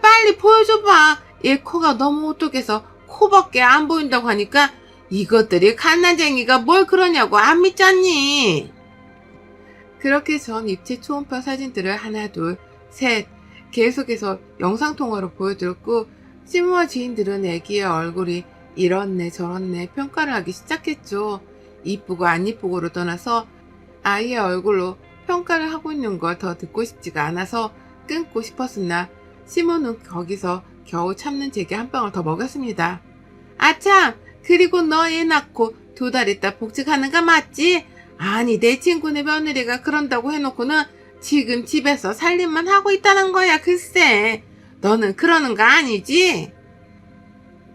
빨리 보여줘봐. 얘 코가 너무 오똑해서 코밖에 안 보인다고 하니까 이것들이 갓난쟁이가 뭘 그러냐고 안 믿잖니. 그렇게 전 입체 초음파 사진들을 하나 둘 셋 계속해서 영상통화로 보여드렸고 시모와 지인들은 애기의 얼굴이 이렇네 저렇네 평가를 하기 시작했죠. 이쁘고 안 이쁘고로 떠나서 아이의 얼굴로 평가를 하고 있는 걸 더 듣고 싶지가 않아서 끊고 싶었으나 시모는 거기서 겨우 참는 제게 한 방울 더 먹였습니다. 아참, 그리고 너 애 낳고 2달 있다 복직하는 거 맞지? 아니 내 친구네 며느리가 그런다고 해놓고는 지금 집에서 살림만 하고 있다는 거야. 글쎄 너는 그러는 거 아니지?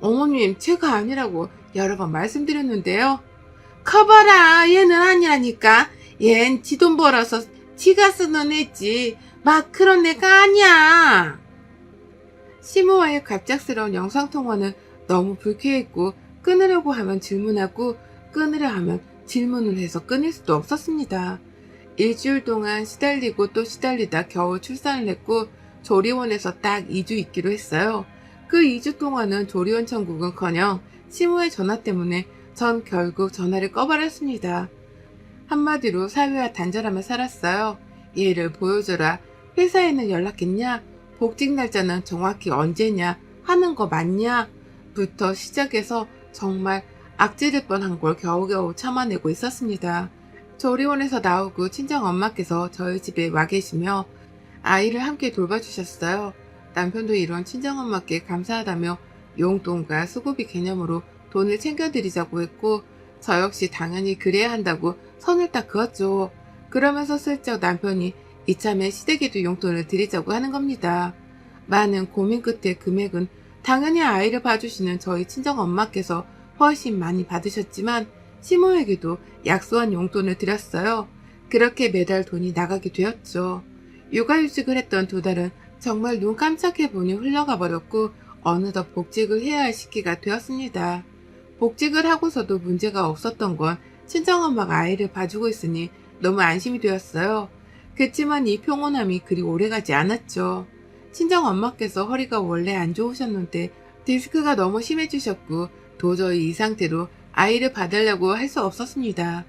어머님, 제가 아니라고 여러 번 말씀드렸는데요. 커봐라, 얘는 아니라니까. 얜 지 돈 벌어서 지가 쓰는 애지 막 그런 애가 아니야. 시모와의 갑작스러운 영상통화는 너무 불쾌했고 끊으려고 하면 질문하고 끊으려 하면 질문을 해서 끊을 수도 없었습니다. 일주일 동안 시달리고 또 시달리다 겨우 출산을 했고 조리원에서 딱 2주 있기로 했어요. 그 2주 동안은 조리원 천국은커녕 시모의 전화 때문에 전 결국 전화를 꺼버렸습니다. 한마디로 사회와 단절하며 살았어요. 얘를 보여줘라. 회사에는 연락했냐? 복직 날짜는 정확히 언제냐? 하는 거 맞냐? 부터 시작해서 정말 악질일 뻔한 걸 겨우겨우 참아내고 있었습니다. 조리원에서 나오고 친정엄마께서 저희 집에 와 계시며 아이를 함께 돌봐주셨어요. 남편도 이런 친정엄마께 감사하다며 용돈과 수고비 개념으로 돈을 챙겨드리자고 했고 저 역시 당연히 그래야 한다고 선을 딱 그었죠. 그러면서 슬쩍 남편이 이참에 시댁에도 용돈을 드리자고 하는 겁니다. 많은 고민 끝에 금액은 당연히 아이를 봐주시는 저희 친정엄마께서 훨씬 많이 받으셨지만 시모에게도 약소한 용돈을 드렸어요. 그렇게 매달 돈이 나가게 되었죠. 육아휴직을 했던 2달은 정말 눈 깜짝해보니 흘러가 버렸고 어느덧 복직을 해야 할 시기가 되었습니다. 복직을 하고서도 문제가 없었던 건 친정엄마가 아이를 봐주고 있으니 너무 안심이 되었어요. 그치만 이 평온함이 그리 오래가지 않았죠. 친정엄마께서 허리가 원래 안 좋으셨는데 디스크가 너무 심해지셨고 도저히 이 상태로 아이를 받으려고 할 수 없었습니다.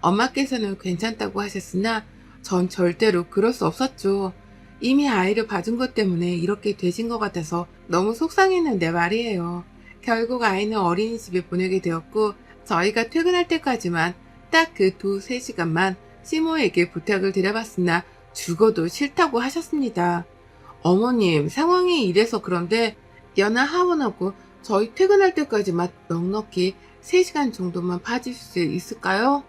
엄마께서는 괜찮다고 하셨으나 전 절대로 그럴 수 없었죠. 이미 아이를 봐준 것 때문에 이렇게 되신 것 같아서 너무 속상했는데 말이에요. 결국 아이는 어린이집에 보내게 되었고 저희가 퇴근할 때까지만 딱 그 2-3시간만 시모에게 부탁을 드려봤으나 죽어도 싫다고 하셨습니다. 어머님, 상황이 이래서 그런데 연하 하원하고 저희 퇴근할 때까지만 넉넉히 3시간 정도만 봐줄 수 있을까요?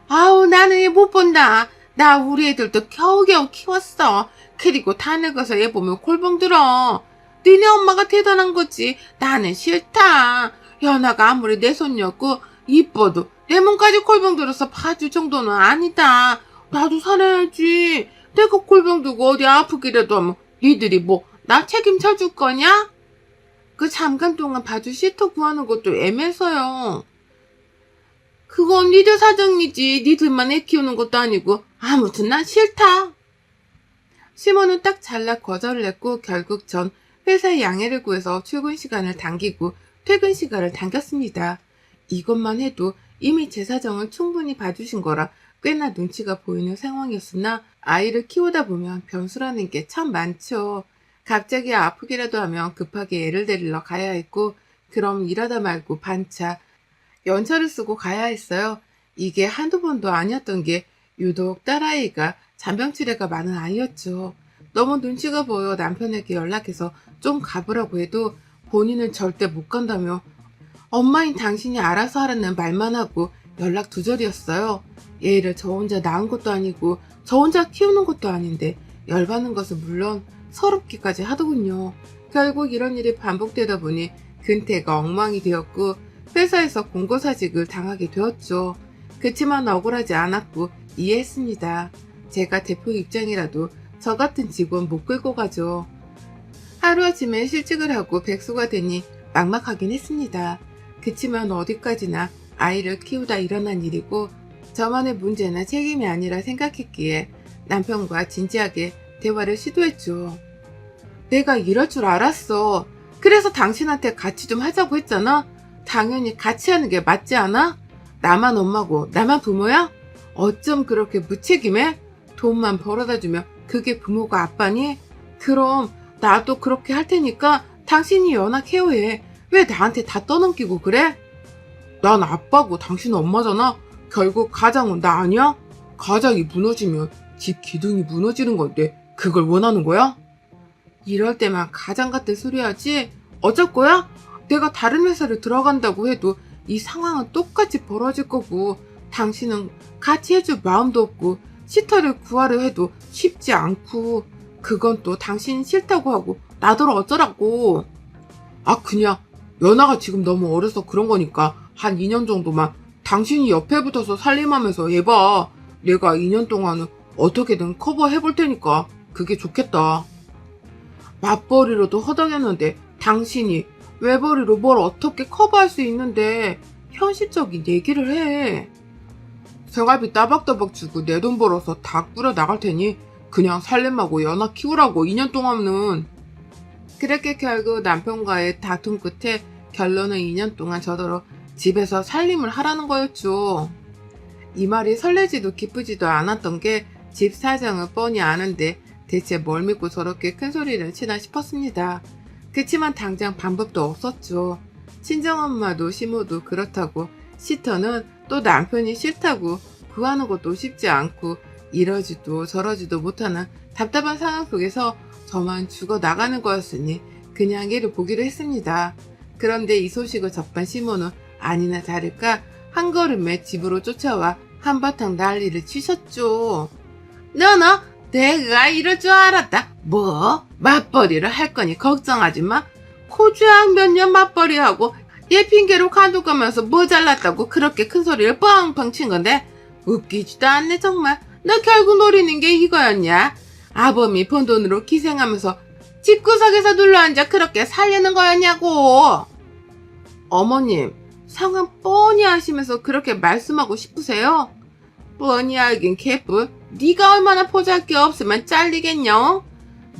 아우, 나는 얘 못 본다. 나 우리 애들도 겨우겨우 키웠어. 그리고 다 늙어서 얘 보면 골병 들어. 니네 엄마가 대단한 거지. 나는 싫다. 연아가 아무리 내 손녀고 이뻐도 내 몸까지 골병 들어서 봐줄 정도는 아니다. 나도 살아야지. 내가 골병 들고 어디 아프기라도 하면 니들이 뭐 나 책임져 줄 거냐? 그 잠깐 동안 봐줄 시터 구하는 것도 애매해서요. 그건 니들 사정이지. 니들만 애 키우는 것도 아니고. 아무튼 난 싫다. 시모는 딱 잘라 거절을 했고 결국 전 회사에 양해를 구해서 출근 시간을 당기고 퇴근 시간을 당겼습니다. 이것만 해도 이미 제 사정을 충분히 봐주신 거라 꽤나 눈치가 보이는 상황이었으나 아이를 키우다 보면 변수라는 게 참 많죠. 갑자기 아프기라도 하면 급하게 애를 데리러 가야 했고 그럼 일하다 말고 반차, 연차를 쓰고 가야 했어요. 이게 한두 번도 아니었던 게 유독 딸아이가 잔병치레가 많은 아이였죠. 너무 눈치가 보여 남편에게 연락해서 좀 가보라고 해도 본인은 절대 못 간다며 엄마인 당신이 알아서 하라는 말만 하고 연락 두절이었어요. 얘를 저 혼자 낳은 것도 아니고 저 혼자 키우는 것도 아닌데 열받는 것은 물론 서럽기까지 하더군요. 결국 이런 일이 반복되다 보니 근태가 엉망이 되었고 회사에서 공고사직을 당하게 되었죠. 그치만 억울하지 않았고 이해했습니다. 제가 대표 입장이라도 저 같은 직원 못 끌고 가죠. 하루아침에 실직을 하고 백수가 되니 막막하긴 했습니다. 그치만 어디까지나 아이를 키우다 일어난 일이고 저만의 문제나 책임이 아니라 생각했기에 남편과 진지하게 대화를 시도했죠. 내가 이럴 줄 알았어. 그래서 당신한테 같이 좀 하자고 했잖아. 당연히 같이 하는 게 맞지 않아? 나만 엄마고 나만 부모야? 어쩜 그렇게 무책임해? 돈만 벌어다 주면 그게 부모가 아빠니? 그럼 나도 그렇게 할 테니까 당신이 연하 케어해. 왜 나한테 다 떠넘기고 그래? 난 아빠고 당신은 엄마잖아. 결국 가장은 나 아니야? 가장이 무너지면 집 기둥이 무너지는 건데 그걸 원하는 거야? 이럴 때만 가장 같은 소리 하지? 어쩔 거야? 내가 다른 회사를 들어간다고 해도 이 상황은 똑같이 벌어질 거고 당신은 같이 해줄 마음도 없고 시터를 구하려 해도 쉽지 않고 그건 또 당신이 싫다고 하고 나더러 어쩌라고. 아 그냥 연아가 지금 너무 어려서 그런 거니까 한 2년 정도만 당신이 옆에 붙어서 살림하면서 해봐. 내가 2년 동안은 어떻게든 커버해볼 테니까 그게 좋겠다. 맞벌이로도 허덕였는데 당신이 외벌이로 뭘 어떻게 커버할 수 있는데 현실적인 얘기를 해. 생활비 따박따박 주고 내 돈 벌어서 다 꾸려 나갈 테니 그냥 살림하고 연하 키우라고 2년 동안은. 그렇게 결국 남편과의 다툼 끝에 결론은 2년 동안 저더러 집에서 살림을 하라는 거였죠. 이 말이 설레지도 기쁘지도 않았던 게 집 사정을 뻔히 아는데 대체 뭘 믿고 저렇게 큰 소리를 치나 싶었습니다. 그치만 당장 방법도 없었죠. 친정엄마도 시모도 그렇다고 시터는 또 남편이 싫다고 구하는 것도 쉽지 않고 이러지도 저러지도 못하는 답답한 상황 속에서 저만 죽어 나가는 거였으니 그냥 이를 보기로 했습니다. 그런데 이 소식을 접한 시모는 아니나 다를까 한 걸음에 집으로 쫓아와 한바탕 난리를 치셨죠. 너너 내가 이럴 줄 알았다. 뭐? 맞벌이를 할 거니 걱정하지 마. 코주양 몇 년 맞벌이하고 얘 핑계로 간독하면서 뭐 잘났다고 그렇게 큰 소리를 뻥뻥 친 건데 웃기지도 않네 정말. 너 결국 노리는 게 이거였냐? 아범이 번 돈으로 기생하면서 집구석에서 눌러앉아 그렇게 살려는 거였냐고. 어머님, 상황 뻔히 아시면서 그렇게 말씀하고 싶으세요? 뻔히 알긴 개뿔. 네가 얼마나 포기할 게 없으면 잘리겠냐?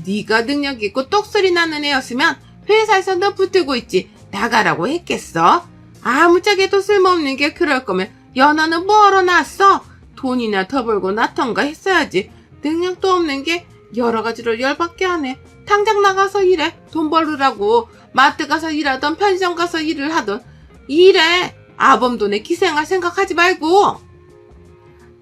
네가 능력 있고 똑소리 나는 애였으면 회사에서 너 붙들고 있지 나가라고 했겠어? 아무짝에도 쓸모없는 게 그럴 거면 연하는 뭐하러 났어? 돈이나 더 벌고 나턴가 했어야지. 능력도 없는 게 여러 가지로 열받게 하네. 당장 나가서 일해. 돈 벌으라고. 마트 가서 일하던 편의점 가서 일을 하던 일해. 아범 돈에 기생할 생각하지 말고.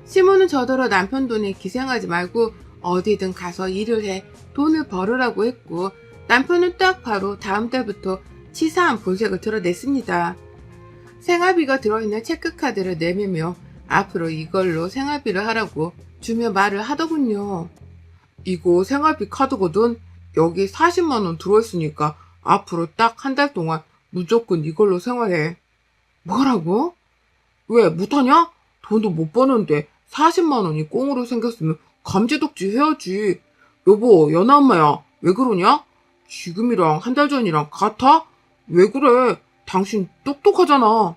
시모는 저더러 남편 돈에 기생하지 말고 어디든 가서 일을 해 돈을 벌으라고 했고 남편은 딱 바로 다음 달부터 치사한 본색을 드러냈습니다. 생활비가 들어있는 체크카드를 내밀며 앞으로 이걸로 생활비를 하라고 주며 말을 하더군요. 이거 생활비 카드거든. 여기 40만원 들어있으니까 앞으로 딱 한 달 동안 무조건 이걸로 생활해. 뭐라고? 왜 못하냐? 돈도 못 버는데 40만원이 꽁으로 생겼으면 감지덕지 해야지. 여보, 연하 엄마야. 왜 그러냐? 지금이랑 한 달 전이랑 같아? 왜 그래? 당신 똑똑하잖아.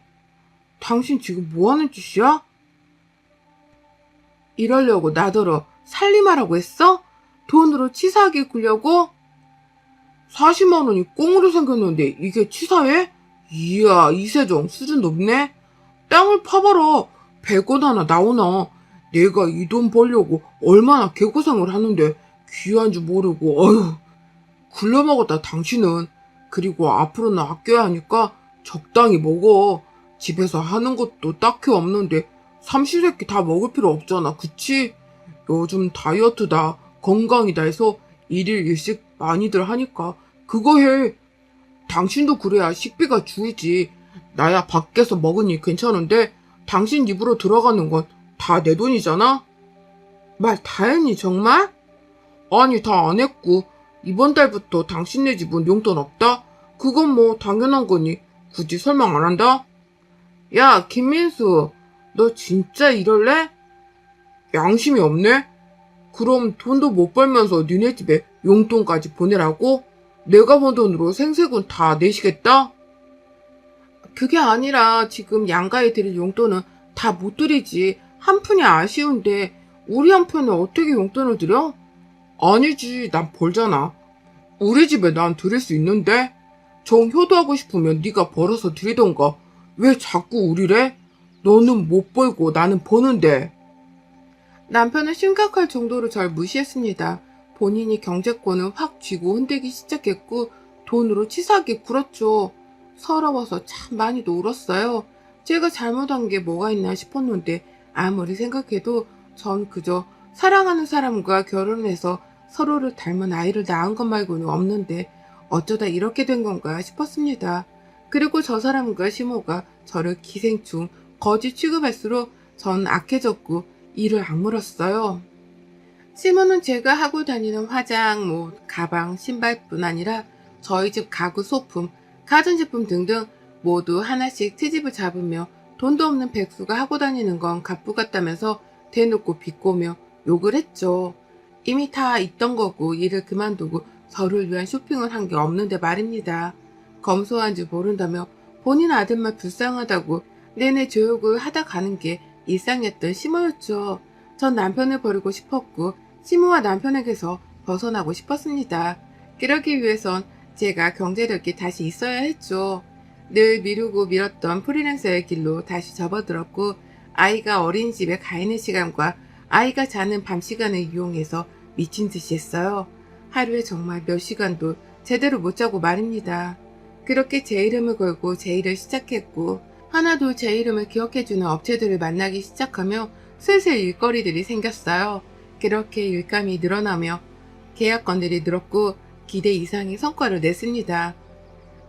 당신 지금 뭐하는 짓이야? 이러려고 나더러 살림하라고 했어? 돈으로 치사하게 굴려고? 40만원이 꽁으로 생겼는데 이게 치사해? 이야, 이세정 수준 높네? 땅을 파봐라. 100원 하나 나오나. 내가 이 돈 벌려고 얼마나 개고생을 하는데 귀한 줄 모르고 어휴 굴려먹었다 당신은. 그리고 앞으로는 아껴야 하니까 적당히 먹어. 집에서 하는 것도 딱히 없는데 삼시세끼 다 먹을 필요 없잖아. 그치? 요즘 다이어트다 건강이다 해서 1일 1식 많이들 하니까 그거 해. 당신도 그래야 식비가 줄지. 나야 밖에서 먹으니 괜찮은데 당신 입으로 들어가는 건 다 내 돈이잖아? 말 다 했니 정말? 아니 다 안 했고 이번 달부터 당신네 집은 용돈 없다? 그건 뭐 당연한 거니 굳이 설명 안 한다? 야 김민수 너 진짜 이럴래? 양심이 없네? 그럼 돈도 못 벌면서 니네 집에 용돈까지 보내라고? 내가 번 돈으로 생색은 다 내시겠다? 그게 아니라 지금 양가에 드릴 용돈은 다 못 드리지. 한 푼이 아쉬운데 우리 한편에 어떻게 용돈을 드려? 아니지, 난 벌잖아. 우리 집에 난 드릴 수 있는데? 정 효도하고 싶으면 네가 벌어서 드리던가. 왜 자꾸 우리래? 너는 못 벌고 나는 버는데. 남편은 심각할 정도로 절 무시했습니다. 본인이 경제권을 확 쥐고 흔들기 시작했고 돈으로 치사하게 굴었죠. 서러워서 참 많이도 울었어요. 제가 잘못한 게 뭐가 있나 싶었는데 아무리 생각해도 전 그저 사랑하는 사람과 결혼해서 서로를 닮은 아이를 낳은 것 말고는 없는데 어쩌다 이렇게 된 건가 싶었습니다. 그리고 저 사람과 시모가 저를 기생충, 거지 취급할수록 전 악해졌고 이를 악물었어요. 시모는 제가 하고 다니는 화장, 옷, 가방, 신발뿐 아니라 저희 집 가구 소품, 가전제품 등등 모두 하나씩 트집을 잡으며 돈도 없는 백수가 하고 다니는 건 갑부 같다면서 대놓고 비꼬며 욕을 했죠. 이미 다 있던 거고 일을 그만두고 저를 위한 쇼핑을 한 게 없는데 말입니다. 검소한 줄 모른다며 본인 아들만 불쌍하다고 내내 조욕을 하다 가는 게 일상이었던 시모였죠. 전 남편을 버리고 싶었고 시모와 남편에게서 벗어나고 싶었습니다. 그러기 위해선 제가 경제력이 다시 있어야 했죠. 늘 미루고 미뤘던 프리랜서의 길로 다시 접어들었고 아이가 어린이집에 가 있는 시간과 아이가 자는 밤 시간을 이용해서 미친 듯이 했어요. 하루에 정말 몇 시간도 제대로 못 자고 말입니다. 그렇게 제 이름을 걸고 제 일을 시작했고 하나둘 제 이름을 기억해주는 업체들을 만나기 시작하며 슬슬 일거리들이 생겼어요. 그렇게 일감이 늘어나며 계약건들이 늘었고 기대 이상의 성과를 냈습니다.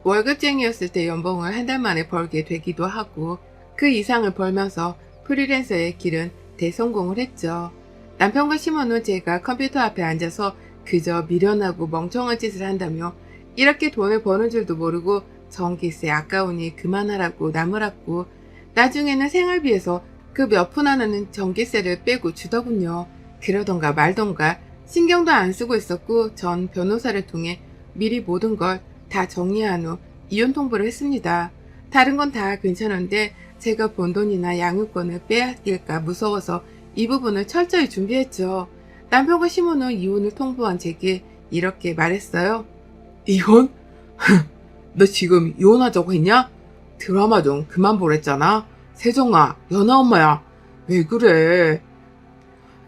월급쟁이였을 때 연봉을 한 달 만에 벌게 되기도 하고 그 이상을 벌면서 프리랜서의 길은 대성공을 했죠. 남편과 시모는 제가 컴퓨터 앞에 앉아서 그저 미련하고 멍청한 짓을 한다며 이렇게 돈을 버는 줄도 모르고 전기세 아까우니 그만하라고 나무랐고 나중에는 생활비에서 그 몇 푼 하나는 전기세를 빼고 주더군요. 그러던가 말던가 신경도 안 쓰고 있었고 전 변호사를 통해 미리 모든 걸 다 정리한 후 이혼 통보를 했습니다. 다른 건 다 괜찮은데 제가 번 돈이나 양육권을 빼앗길까 무서워서 이 부분을 철저히 준비했죠. 남편과 시모는 이혼을 통보한 제게 이렇게 말했어요. 이혼? 너 지금 이혼하자고 했냐? 드라마 좀 그만 보랬잖아. 세정아, 연아 엄마야. 왜 그래?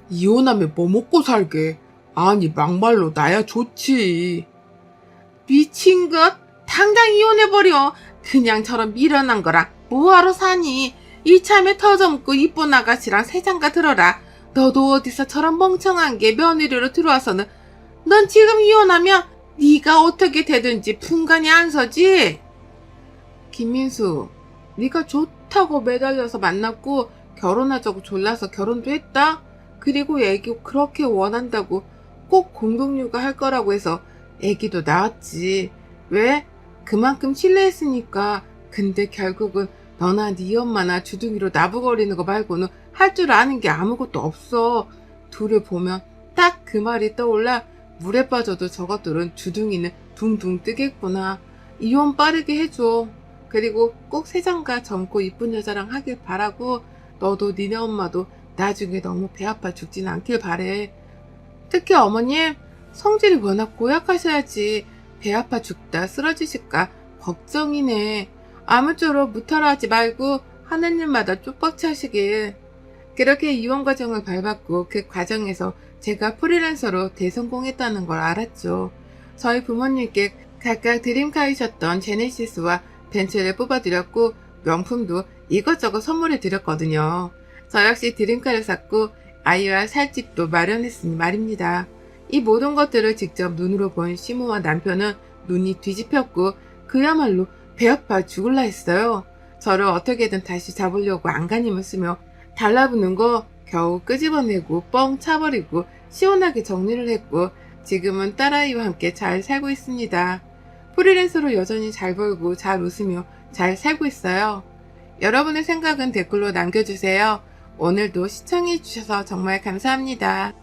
이혼하면 뭐 먹고 살게? 아니 막말로 나야 좋지. 미친 것? 당장 이혼해버려. 그냥 저런 미련한 거랑 뭐하러 사니? 이참에 터져먹고 이쁜 아가씨랑 새장가 들어라. 너도 어디서 저런 멍청한 게 며느리로 들어와서는 넌 지금 이혼하면 네가 어떻게 되든지 분간이 안 서지? 김민수, 네가 좋다고 매달려서 만났고 결혼하자고 졸라서 결혼도 했다? 그리고 애기 그렇게 원한다고 꼭 공동육아 할 거라고 해서 애기도 낳았지. 왜? 그만큼 신뢰했으니까. 근데 결국은 너나 네 엄마나 주둥이로 나부거리는 거 말고는 할 줄 아는 게 아무것도 없어. 둘을 보면 딱 그 말이 떠올라. 물에 빠져도 저것들은 주둥이는 둥둥 뜨겠구나. 이혼 빠르게 해줘. 그리고 꼭 세장가 젊고 이쁜 여자랑 하길 바라고 너도 니네 엄마도 나중에 너무 배 아파 죽진 않길 바래. 특히 어머님 성질이 워낙 고약하셔야지 배 아파 죽다 쓰러지실까 걱정이네. 아무쪼록 무탈하지 말고 하는 일마다 쪽박치 하시길. 그렇게 이혼 과정을 밟았고 그 과정에서 제가 프리랜서로 대성공했다는 걸 알았죠. 저희 부모님께 각각 드림카이셨던 제네시스와 벤츠를 뽑아드렸고 명품도 이것저것 선물해 드렸거든요. 저 역시 드림카를 샀고 아이와 살 집도 마련했으니 말입니다. 이 모든 것들을 직접 눈으로 본 시모와 남편은 눈이 뒤집혔고 그야말로 배 아파 죽을라 했어요. 저를 어떻게든 다시 잡으려고 안간힘을 쓰며 달라붙는 거 겨우 끄집어내고 뻥 차버리고 시원하게 정리를 했고 지금은 딸아이와 함께 잘 살고 있습니다. 프리랜서로 여전히 잘 벌고 잘 웃으며 잘 살고 있어요. 여러분의 생각은 댓글로 남겨주세요. 오늘도 시청해주셔서 정말 감사합니다.